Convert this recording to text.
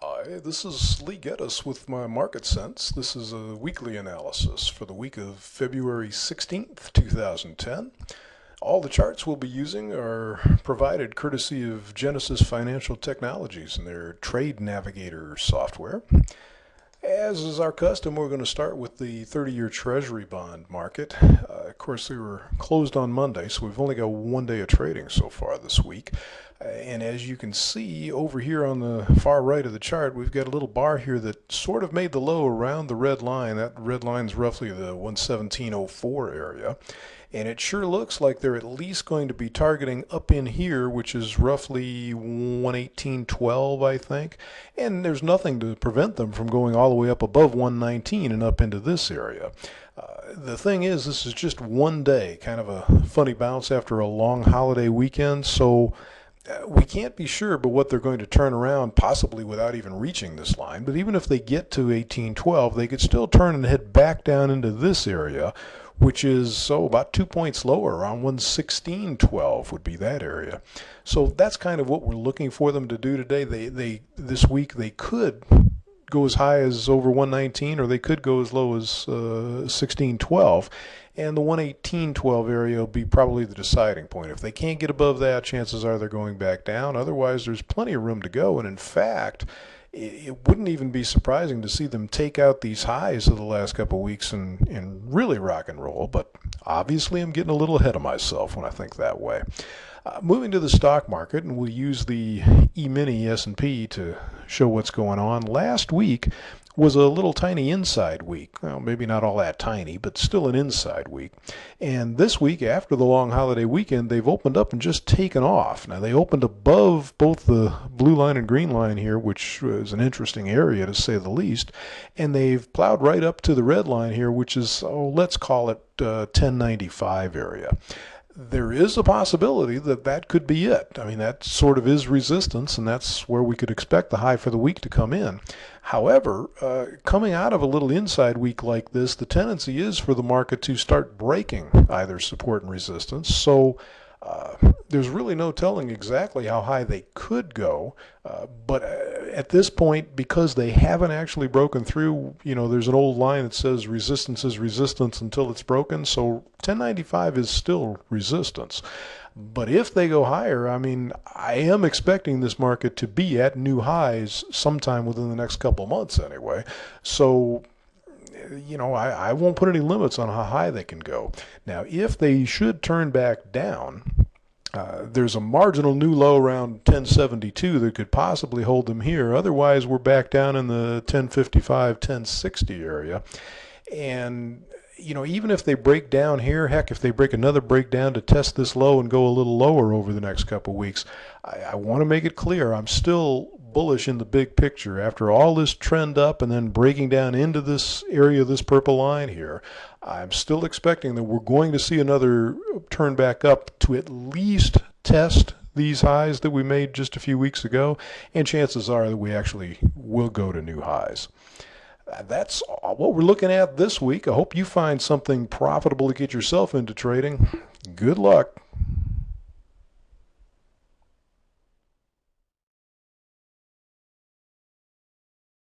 Hi, this is Lee Gettess with my Market Sense. This is a weekly analysis for the week of February 16th, 2010. All the charts we'll be using are provided courtesy of Genesis Financial Technologies and their Trade Navigator software. As is our custom, we're going to start with the 30-year Treasury bond market. Of course, they were closed on Monday, so we've only got one day of trading so far this week. And as you can see over here on the far right of the chart, we've got a little bar here that sort of made the low around the red line. That red line is roughly the 117.04 area. And it sure looks like they're at least going to be targeting up in here, which is roughly 118.12, I think. And there's nothing to prevent them from going all the way up above 119 and up into this area. The thing is, this is just one day, kind of a funny bounce after a long holiday weekend. So we can't be sure but what they're going to turn around, possibly without even reaching this line. But even if they get to 1812, they could still turn and head back down into this area, which is about 2 points lower, around 116.12 would be that area. So that's kind of what we're looking for them to do today. This week they could go as high as over 119, or they could go as low as 1612, and the 118.12 area will be probably the deciding point. If they can't get above that, chances are they're going back down. Otherwise, there's plenty of room to go, and in fact, it wouldn't even be surprising to see them take out these highs of the last couple of weeks and really rock and roll, but obviously I'm getting a little ahead of myself when I think that way. Moving to the stock market, and we'll use the E-mini S&P to show what's going on. Last week was a little tiny inside week. Well, maybe not all that tiny, but still an inside week. And this week, after the long holiday weekend, they've opened up and just taken off. Now, they opened above both the blue line and green line here, which is an interesting area to say the least, and they've plowed right up to the red line here, which is, let's call it 1095 area. There is a possibility that that could be it. I mean, that sort of is resistance, and that's where we could expect the high for the week to come in. However, coming out of a little inside week like this, the tendency is for the market to start breaking either support and resistance. So there's really no telling exactly how high they could go, but at this point, because they haven't actually broken through, there's an old line that says resistance is resistance until it's broken, so 1095 is still resistance. But if they go higher, I mean, I am expecting this market to be at new highs sometime within the next couple of months anyway. So I won't put any limits on how high they can go. Now, if they should turn back down, there's a marginal new low around 1072 that could possibly hold them here. Otherwise, we're back down in the 1055, 1060 area. And even if they break down here, heck, if they break another breakdown to test this low and go a little lower over the next couple of weeks, I want to make it clear I'm still bullish in the big picture. After all this trend up and then breaking down into this area, this purple line here, I'm still expecting that we're going to see another turn back up to at least test these highs that we made just a few weeks ago, and chances are that we actually will go to new highs. That's what we're looking at this week. I hope you find something profitable to get yourself into trading. Good luck.